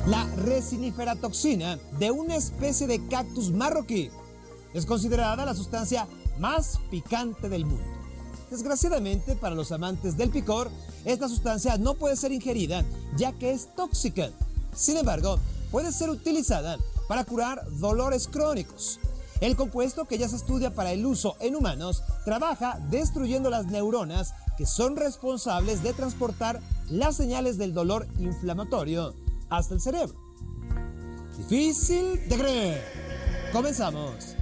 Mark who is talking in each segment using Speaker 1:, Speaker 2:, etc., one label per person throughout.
Speaker 1: La resinífera toxina de una especie de cactus marroquí es considerada la sustancia más picante del mundo. Desgraciadamente, para los amantes del picor, esta sustancia no puede ser ingerida ya que es tóxica. Sin embargo, puede ser utilizada para curar dolores crónicos. El compuesto, que ya se estudia para el uso en humanos, trabaja destruyendo las neuronas que son responsables de transportar las señales del dolor inflamatorio hasta el cerebro. Difícil de creer. Comenzamos.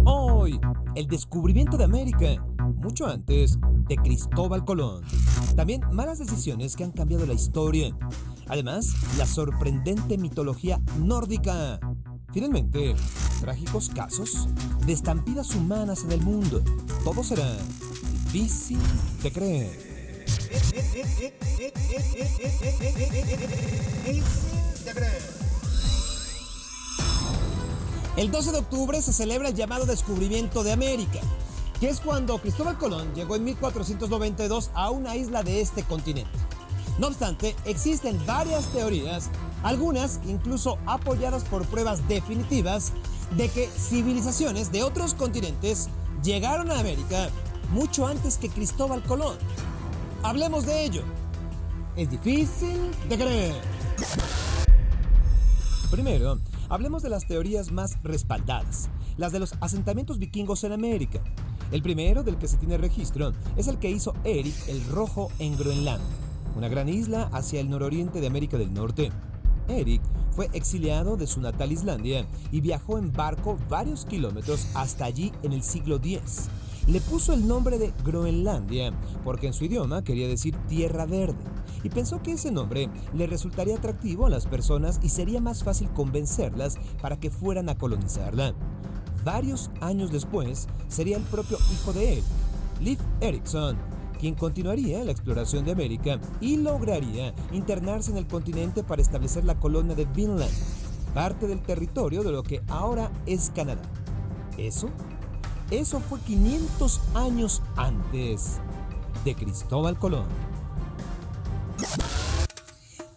Speaker 1: Hoy, el descubrimiento de América, mucho antes de Cristóbal Colón. También malas decisiones que han cambiado la historia. Además, la sorprendente mitología nórdica. Finalmente, trágicos casos de estampidas humanas en el mundo. Todo será difícil de creer. El 12 de octubre se celebra el llamado descubrimiento de América, que es cuando Cristóbal Colón llegó en 1492 a una isla de este continente. No obstante, existen varias teorías, algunas incluso apoyadas por pruebas definitivas, de que civilizaciones de otros continentes llegaron a América mucho antes que Cristóbal Colón. Hablemos de ello. Es difícil de creer. Primero, hablemos de las teorías más respaldadas, las de los asentamientos vikingos en América. El primero del que se tiene registro es el que hizo Erik el Rojo en Groenlandia, una gran isla hacia el nororiente de América del Norte. Erik fue exiliado de su natal Islandia y viajó en barco varios kilómetros hasta allí en el siglo X. Le puso el nombre de Groenlandia porque en su idioma quería decir tierra verde, y pensó que ese nombre le resultaría atractivo a las personas y sería más fácil convencerlas para que fueran a colonizarla. Varios años después, sería el propio hijo de él, Leif Erikson, quien continuaría la exploración de América y lograría internarse en el continente para establecer la colonia de Vinland, parte del territorio de lo que ahora es Canadá. Eso fue 500 años antes de Cristóbal Colón.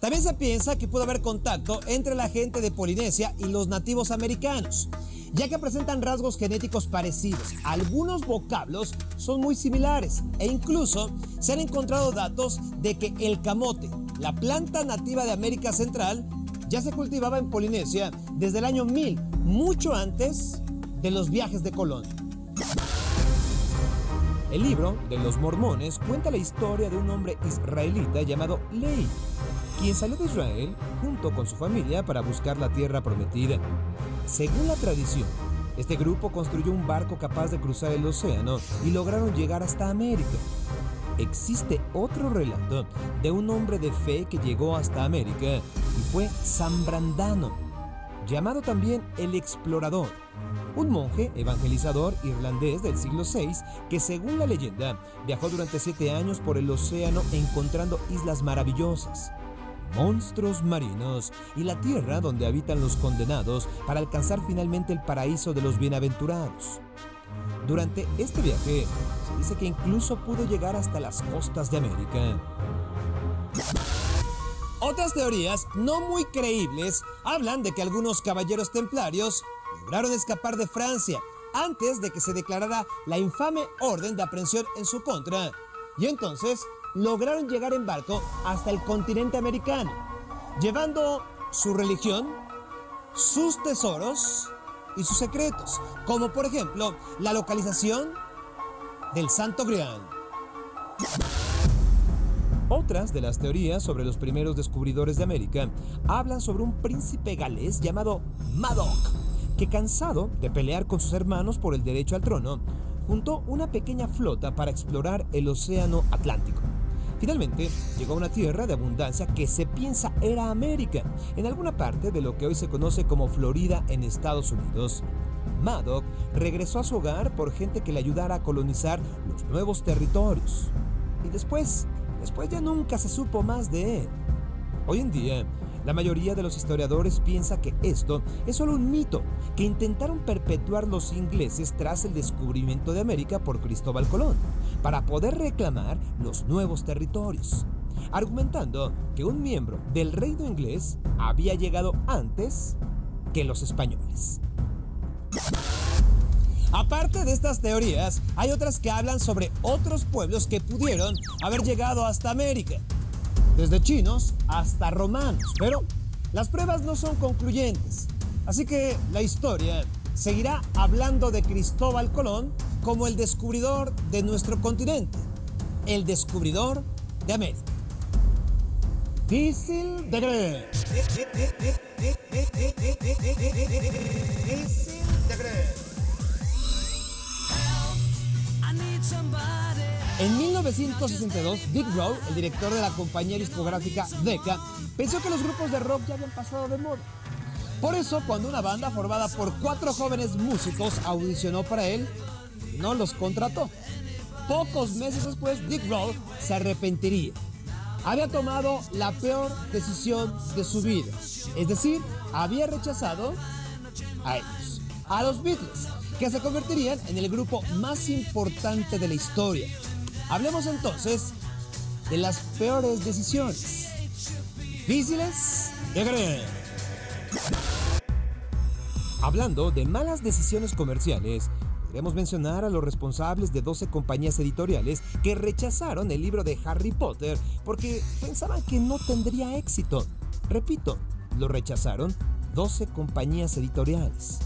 Speaker 1: También se piensa que pudo haber contacto entre la gente de Polinesia y los nativos americanos, ya que presentan rasgos genéticos parecidos. Algunos vocablos son muy similares e incluso se han encontrado datos de que el camote, la planta nativa de América Central, ya se cultivaba en Polinesia desde el año 1000, mucho antes de los viajes de Colón. El libro de los Mormones cuenta la historia de un hombre israelita llamado Lehi, quien salió de Israel junto con su familia para buscar la tierra prometida. Según la tradición, este grupo construyó un barco capaz de cruzar el océano y lograron llegar hasta América. Existe otro relato de un hombre de fe que llegó hasta América y fue San Brandano, llamado también el Explorador, un monje evangelizador irlandés del siglo VI que, según la leyenda, viajó durante 7 años por el océano encontrando islas maravillosas, monstruos marinos y la tierra donde habitan los condenados para alcanzar finalmente el paraíso de los bienaventurados. Durante este viaje, se dice que incluso pudo llegar hasta las costas de América. Otras teorías no muy creíbles hablan de que algunos caballeros templarios lograron escapar de Francia antes de que se declarara la infame orden de aprehensión en su contra, y entonces lograron llegar en barco hasta el continente americano, llevando su religión, sus tesoros y sus secretos, como por ejemplo la localización del Santo Grial. Otras de las teorías sobre los primeros descubridores de América hablan sobre un príncipe galés llamado Madoc, que, cansado de pelear con sus hermanos por el derecho al trono, juntó una pequeña flota para explorar el océano Atlántico. Finalmente, llegó a una tierra de abundancia que se piensa era América, en alguna parte de lo que hoy se conoce como Florida en Estados Unidos. Madoc regresó a su hogar por gente que le ayudara a colonizar los nuevos territorios. Y después ya nunca se supo más de él. Hoy en día, la mayoría de los historiadores piensa que esto es solo un mito que intentaron perpetuar los ingleses tras el descubrimiento de América por Cristóbal Colón, para poder reclamar los nuevos territorios. argumentando que un miembro del reino inglés había llegado antes que los españoles. Aparte de estas teorías, hay otras que hablan sobre otros pueblos que pudieron haber llegado hasta América, desde chinos hasta romanos, pero las pruebas no son concluyentes, así que la historia seguirá hablando de Cristóbal Colón como el descubridor de nuestro continente, el descubridor de América. Difícil de creer. Difícil de creer. En 1962, Dick Rowe, el director de la compañía discográfica Decca, pensó que los grupos de rock ya habían pasado de moda. Por eso, cuando una banda formada por 4 jóvenes músicos audicionó para él, no los contrató. Pocos meses después, Dick Rowe se arrepentiría. Había tomado la peor decisión de su vida. Es decir, había rechazado a ellos, a los Beatles, que se convertirían en el grupo más importante de la historia. Hablemos entonces de las peores decisiones. Difíciles de creer. Hablando de malas decisiones comerciales, podríamos mencionar a los responsables de 12 compañías editoriales que rechazaron el libro de Harry Potter porque pensaban que no tendría éxito. Repito, lo rechazaron 12 compañías editoriales.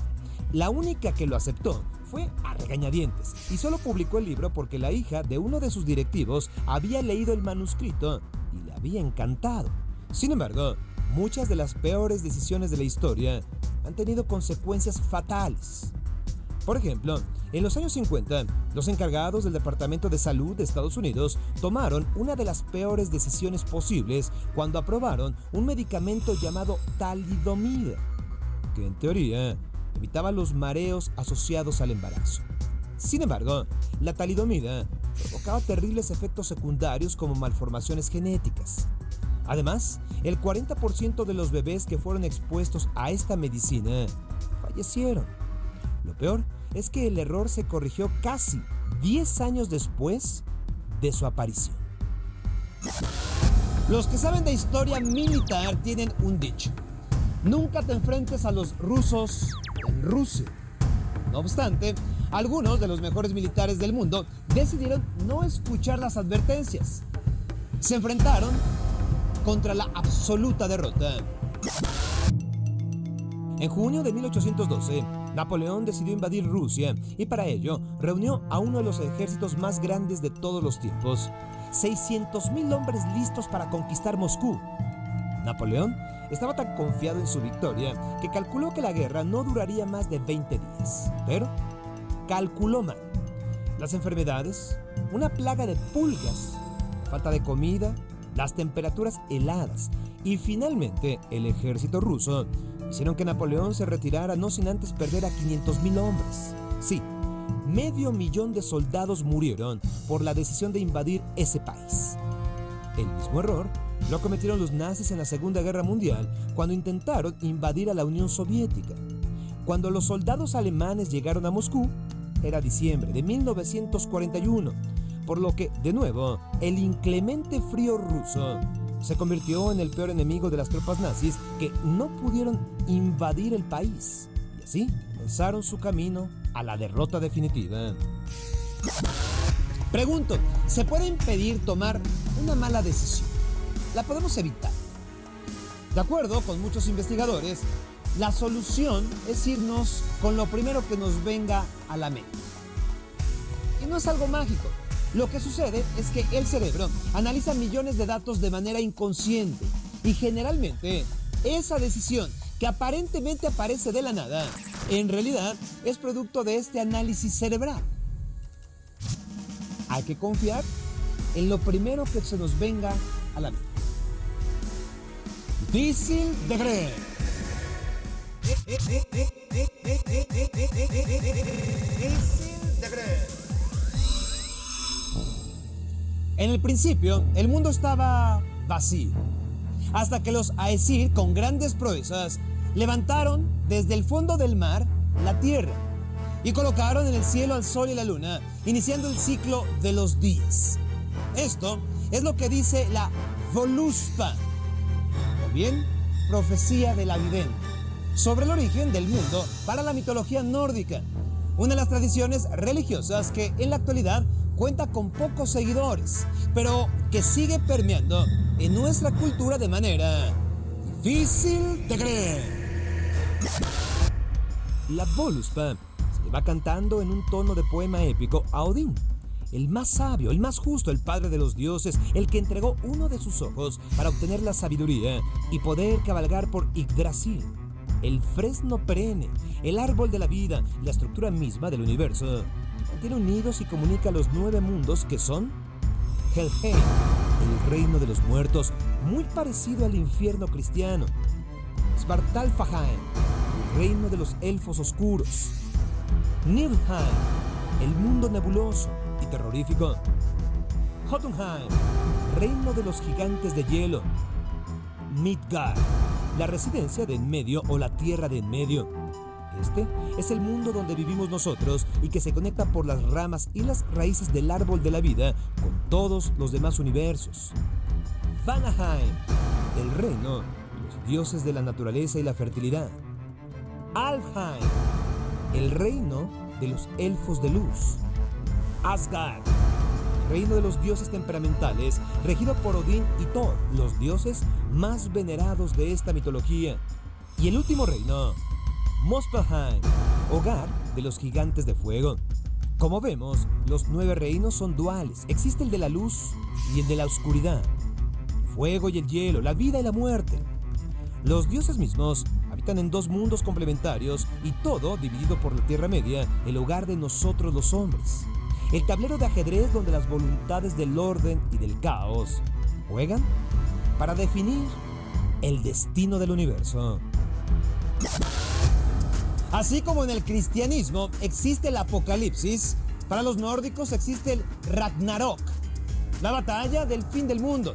Speaker 1: La única que lo aceptó fue a regañadientes y solo publicó el libro porque la hija de uno de sus directivos había leído el manuscrito y le había encantado. Sin embargo, muchas de las peores decisiones de la historia han tenido consecuencias fatales. Por ejemplo, en los años 50, los encargados del Departamento de Salud de Estados Unidos tomaron una de las peores decisiones posibles cuando aprobaron un medicamento llamado talidomida, que en teoría evitaba los mareos asociados al embarazo. Sin embargo, la talidomida provocaba terribles efectos secundarios como malformaciones genéticas. Además, el 40% de los bebés que fueron expuestos a esta medicina fallecieron. Lo peor es que el error se corrigió casi 10 años después de su aparición. Los que saben de historia militar tienen un dicho: nunca te enfrentes a los rusos en Rusia. No obstante, algunos de los mejores militares del mundo decidieron no escuchar las advertencias. Se enfrentaron contra la absoluta derrota. En junio de 1812, Napoleón decidió invadir Rusia y para ello reunió a uno de los ejércitos más grandes de todos los tiempos, 600,000 hombres listos para conquistar Moscú. Napoleón estaba tan confiado en su victoria que calculó que la guerra no duraría más de 20 días, pero calculó mal. Las enfermedades, una plaga de pulgas, falta de comida, las temperaturas heladas y finalmente el ejército ruso hicieron que Napoleón se retirara no sin antes perder a 500,000 hombres. Sí, 500,000 de soldados murieron por la decisión de invadir ese país. El mismo error lo cometieron los nazis en la Segunda Guerra Mundial cuando intentaron invadir a la Unión Soviética. Cuando los soldados alemanes llegaron a Moscú, era diciembre de 1941, por lo que, de nuevo, el inclemente frío ruso se convirtió en el peor enemigo de las tropas nazis que no pudieron invadir el país y así comenzaron su camino a la derrota definitiva. Pregunto, ¿se puede impedir tomar una mala decisión? ¿La podemos evitar? De acuerdo con muchos investigadores, la solución es irnos con lo primero que nos venga a la mente. Y no es algo mágico. Lo que sucede es que el cerebro analiza millones de datos de manera inconsciente y generalmente esa decisión que aparentemente aparece de la nada, en realidad es producto de este análisis cerebral. Hay que confiar en lo primero que se nos venga a la mente. Difícil de creer. Difícil de creer. En el principio, el mundo estaba vacío, hasta que los Aesir, con grandes proezas, levantaron desde el fondo del mar la tierra y colocaron en el cielo al sol y la luna, iniciando el ciclo de los días. Esto es lo que dice la Voluspa, o bien profecía de la vidente, sobre el origen del mundo para la mitología nórdica, una de las tradiciones religiosas que en la actualidad cuenta con pocos seguidores, pero que sigue permeando en nuestra cultura de manera difícil de creer. La Voluspa se le va cantando en un tono de poema épico a Odín, el más sabio, el más justo, el padre de los dioses, el que entregó uno de sus ojos para obtener la sabiduría y poder cabalgar por Yggdrasil, el fresno perenne, el árbol de la vida, la estructura misma del universo. Mantiene unidos y comunica los 9 mundos que son Helheim, el reino de los muertos, muy parecido al infierno cristiano; Svartalfheim, el reino de los elfos oscuros; Niflheim, el mundo nebuloso y terrorífico; Jotunheim, reino de los gigantes de hielo; Midgard, la residencia de en medio o la tierra de en medio. Este es el mundo donde vivimos nosotros y que se conecta por las ramas y las raíces del árbol de la vida con todos los demás universos. Vanaheim, el reino de los dioses de la naturaleza y la fertilidad. Alfheim, el reino de los elfos de luz. Asgard, reino de los dioses temperamentales, regido por Odín y Thor, los dioses más venerados de esta mitología. Y el último reino, Muspelheim, hogar de los gigantes de fuego. Como vemos, los 9 reinos son duales. Existe el de la luz y el de la oscuridad, el fuego y el hielo, la vida y la muerte. Los dioses mismos habitan en 2 mundos complementarios y todo dividido por la Tierra Media, el hogar de nosotros los hombres. El tablero de ajedrez donde las voluntades del orden y del caos juegan para definir el destino del universo. Así como en el cristianismo existe el apocalipsis, para los nórdicos existe el Ragnarok, la batalla del fin del mundo,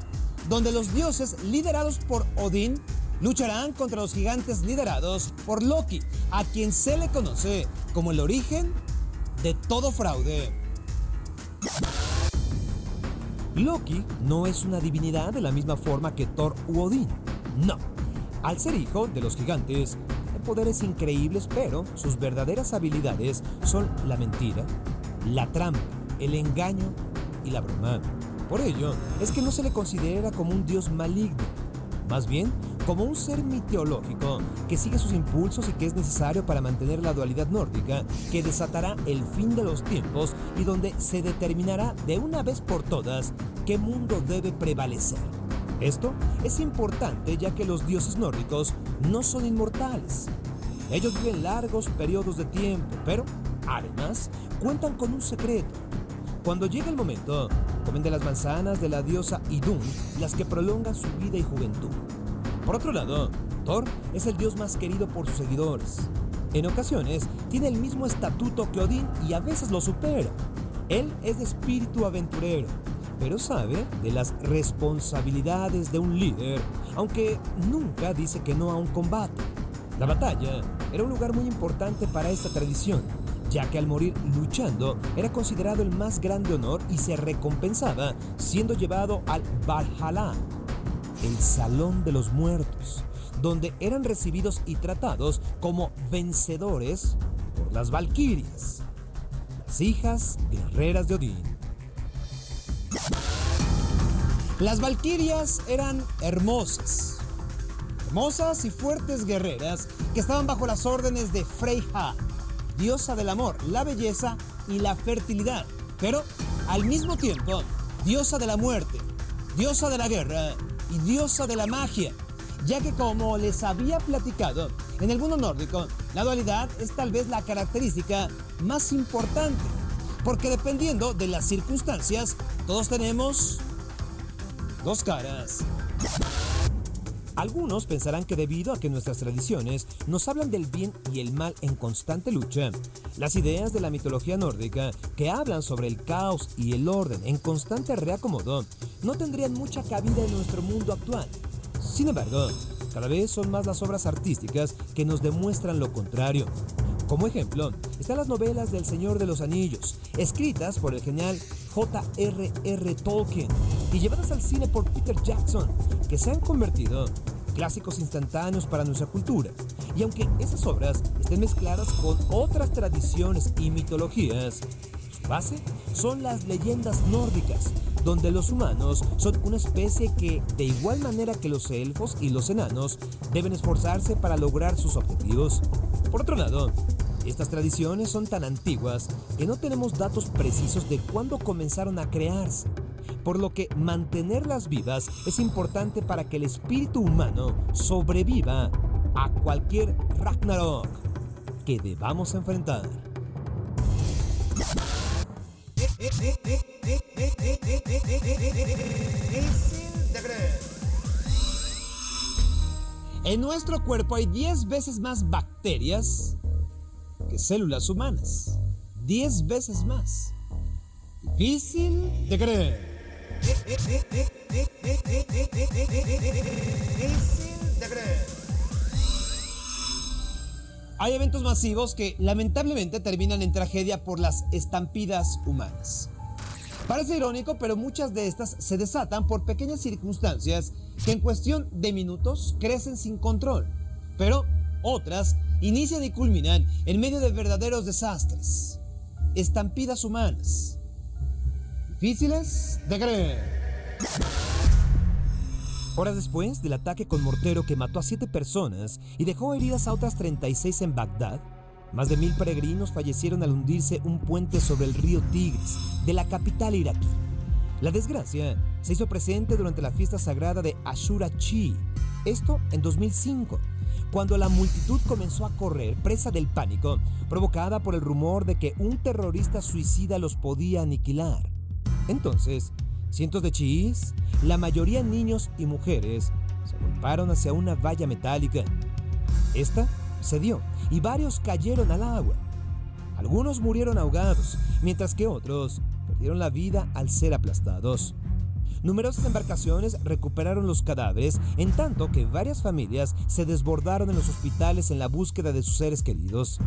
Speaker 1: donde los dioses liderados por Odín lucharán contra los gigantes liderados por Loki, a quien se le conoce como el origen de todo fraude. Loki no es una divinidad de la misma forma que Thor u Odín, no. Al ser hijo de los gigantes, tiene poderes increíbles, pero sus verdaderas habilidades son la mentira, la trampa, el engaño y la broma. Por ello, es que no se le considera como un dios maligno, más bien como un ser mitológico que sigue sus impulsos y que es necesario para mantener la dualidad nórdica que desatará el fin de los tiempos y donde se determinará de una vez por todas qué mundo debe prevalecer. Esto es importante ya que los dioses nórdicos no son inmortales. Ellos viven largos periodos de tiempo, pero además cuentan con un secreto. Cuando llega el momento, comen de las manzanas de la diosa Idun, las que prolongan su vida y juventud. Por otro lado, Thor es el dios más querido por sus seguidores. En ocasiones tiene el mismo estatuto que Odín y a veces lo supera. Él es de espíritu aventurero, pero sabe de las responsabilidades de un líder, aunque nunca dice que no a un combate. La batalla era un lugar muy importante para esta tradición, ya que al morir luchando era considerado el más grande honor y se recompensaba siendo llevado al Valhalla, el salón de los muertos, donde eran recibidos y tratados como vencedores por las valquirias, las hijas guerreras de Odín. Las valquirias eran hermosas y fuertes guerreras que estaban bajo las órdenes de Freyja, diosa del amor, la belleza y la fertilidad, pero al mismo tiempo diosa de la muerte, diosa de la guerra y diosa de la magia, ya que como les había platicado, en el mundo nórdico la dualidad es tal vez la característica más importante, porque dependiendo de las circunstancias, todos tenemos 2 caras. Algunos pensarán que debido a que nuestras tradiciones nos hablan del bien y el mal en constante lucha, las ideas de la mitología nórdica que hablan sobre el caos y el orden en constante reacomodo no tendrían mucha cabida en nuestro mundo actual. Sin embargo, cada vez son más las obras artísticas que nos demuestran lo contrario. Como ejemplo, están las novelas del Señor de los Anillos, escritas por el genial J.R.R. Tolkien, y llevadas al cine por Peter Jackson, que se han convertido en clásicos instantáneos para nuestra cultura. Y aunque esas obras estén mezcladas con otras tradiciones y mitologías, su base son las leyendas nórdicas, donde los humanos son una especie que, de igual manera que los elfos y los enanos, deben esforzarse para lograr sus objetivos. Por otro lado, estas tradiciones son tan antiguas que no tenemos datos precisos de cuándo comenzaron a crearse, por lo que mantenerlas vivas es importante para que el espíritu humano sobreviva a cualquier Ragnarok que debamos enfrentar. En nuestro cuerpo hay 10 veces más bacterias que células humanas. 10 veces más. Difícil de creer. Hay eventos masivos que lamentablemente terminan en tragedia por las estampidas humanas. Parece irónico, pero muchas de estas se desatan por pequeñas circunstancias que en cuestión de minutos crecen sin control, pero otras inician y culminan en medio de verdaderos desastres. Estampidas humanas. Difíciles de creer. Horas después del ataque con mortero que mató a 7 personas y dejó heridas a otras 36 en Bagdad, más de 1000 peregrinos fallecieron al hundirse un puente sobre el río Tigris de la capital iraquí. La desgracia se hizo presente durante la fiesta sagrada de Ashura Chi, esto en 2005, cuando la multitud comenzó a correr presa del pánico provocada por el rumor de que un terrorista suicida los podía aniquilar. Entonces, cientos de chiíes, la mayoría niños y mujeres, se agolparon hacia una valla metálica. Esta cedió y varios cayeron al agua. Algunos murieron ahogados, mientras que otros perdieron la vida al ser aplastados. Numerosas embarcaciones recuperaron los cadáveres, en tanto que varias familias se desbordaron en los hospitales en la búsqueda de sus seres queridos.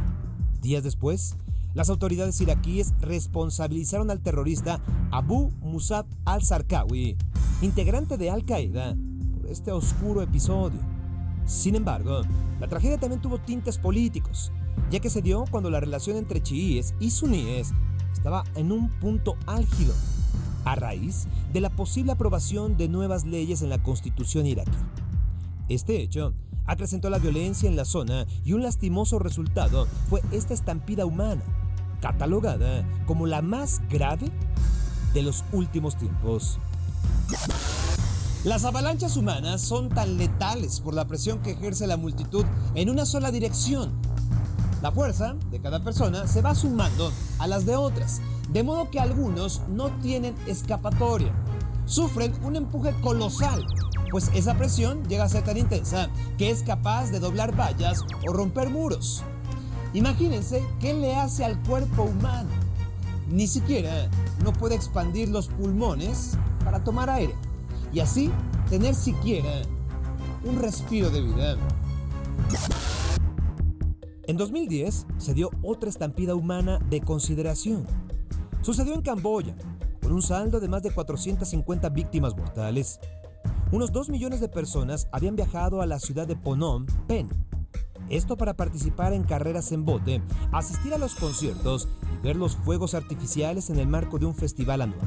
Speaker 1: Días después, las autoridades iraquíes responsabilizaron al terrorista Abu Musab al-Zarqawi, integrante de Al-Qaeda, por este oscuro episodio. Sin embargo, la tragedia también tuvo tintes políticos, ya que se dio cuando la relación entre chiíes y suníes estaba en un punto álgido, a raíz de la posible aprobación de nuevas leyes en la constitución iraquí. Este hecho acrecentó la violencia en la zona y un lastimoso resultado fue esta estampida humana, catalogada como la más grave de los últimos tiempos. Las avalanchas humanas son tan letales por la presión que ejerce la multitud en una sola dirección. La fuerza de cada persona se va sumando a las de otras, de modo que algunos no tienen escapatoria. Sufren un empuje colosal, pues esa presión llega a ser tan intensa que es capaz de doblar vallas o romper muros. Imagínense qué le hace al cuerpo humano. Ni siquiera no puede expandir los pulmones para tomar aire y así tener siquiera un respiro de vida. En 2010 se dio otra estampida humana de consideración. Sucedió en Camboya, con un saldo de más de 450 víctimas mortales. Unos 2 millones de personas habían viajado a la ciudad de Phnom Penh. Esto para participar en carreras en bote, asistir a los conciertos y ver los fuegos artificiales en el marco de un festival anual.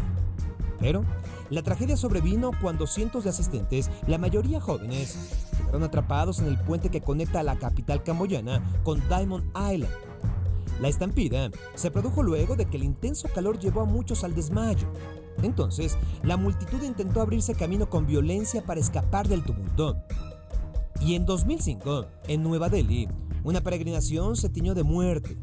Speaker 1: Pero la tragedia sobrevino cuando cientos de asistentes, la mayoría jóvenes, quedaron atrapados en el puente que conecta a la capital camboyana con Diamond Island. La estampida se produjo luego de que el intenso calor llevó a muchos al desmayo. Entonces, la multitud intentó abrirse camino con violencia para escapar del tumulto. Y en 2005, en Nueva Delhi, una peregrinación se tiñó de muerte.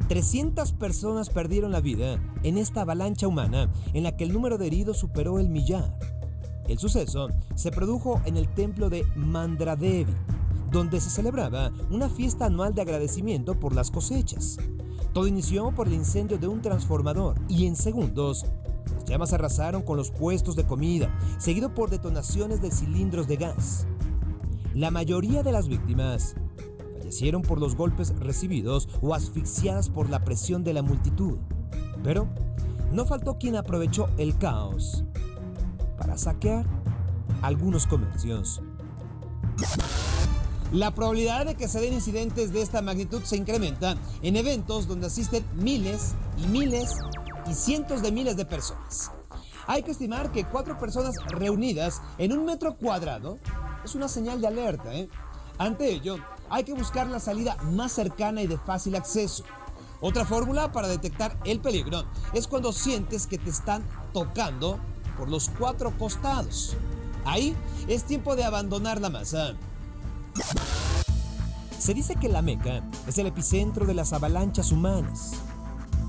Speaker 1: 300 personas perdieron la vida en esta avalancha humana en la que el número de heridos superó el millar. El suceso se produjo en el templo de Mandra Devi, donde se celebraba una fiesta anual de agradecimiento por las cosechas. Todo inició por el incendio de un transformador y en segundos las llamas arrasaron con los puestos de comida, seguido por detonaciones de cilindros de gas. La mayoría de las víctimas fallecieron por los golpes recibidos o asfixiadas por la presión de la multitud. Pero no faltó quien aprovechó el caos para saquear algunos comercios. La probabilidad de que se den incidentes de esta magnitud se incrementa en eventos donde asisten miles y miles y cientos de miles de personas. Hay que estimar que 4 personas reunidas en 1 metro cuadrado es una señal de alerta. Ante ello, hay que buscar la salida más cercana y de fácil acceso. Otra fórmula para detectar el peligro es cuando sientes que te están tocando por los 4 costados. Ahí es tiempo de abandonar la masa. Se dice que la Meca es el epicentro de las avalanchas humanas.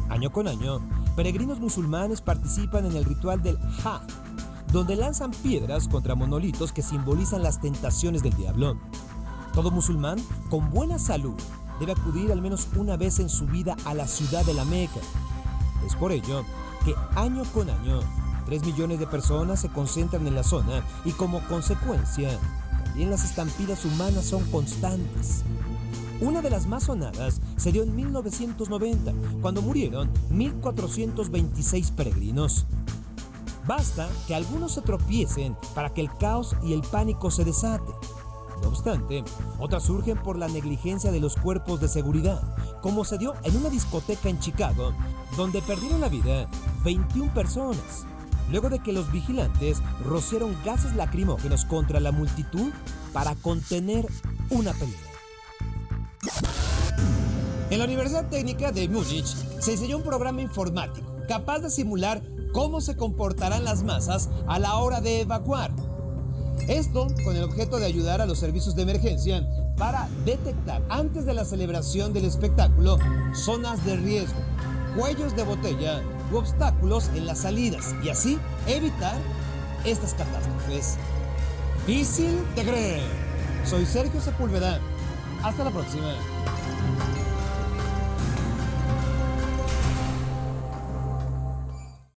Speaker 1: Año con año, peregrinos musulmanes participan en el ritual del Hajj, donde lanzan piedras contra monolitos que simbolizan las tentaciones del diablo. Todo musulmán con buena salud debe acudir al menos una vez en su vida a la ciudad de la Meca. Es por ello que año con año 3 millones de personas se concentran en la zona y como consecuencia también las estampidas humanas son constantes. Una de las más sonadas se dio en 1990, cuando murieron 1.426 peregrinos. Basta que algunos se tropiecen para que el caos y el pánico se desate. No obstante, otras surgen por la negligencia de los cuerpos de seguridad, como se dio en una discoteca en Chicago, donde perdieron la vida 21 personas, luego de que los vigilantes rociaron gases lacrimógenos contra la multitud para contener una pelea. En la Universidad Técnica de Múnich se enseñó un programa informático capaz de simular cómo se comportarán las masas a la hora de evacuar. Esto con el objeto de ayudar a los servicios de emergencia para detectar antes de la celebración del espectáculo zonas de riesgo, cuellos de botella u obstáculos en las salidas y así evitar estas catástrofes. Difícil de creer. Soy Sergio Sepúlveda. Hasta la próxima.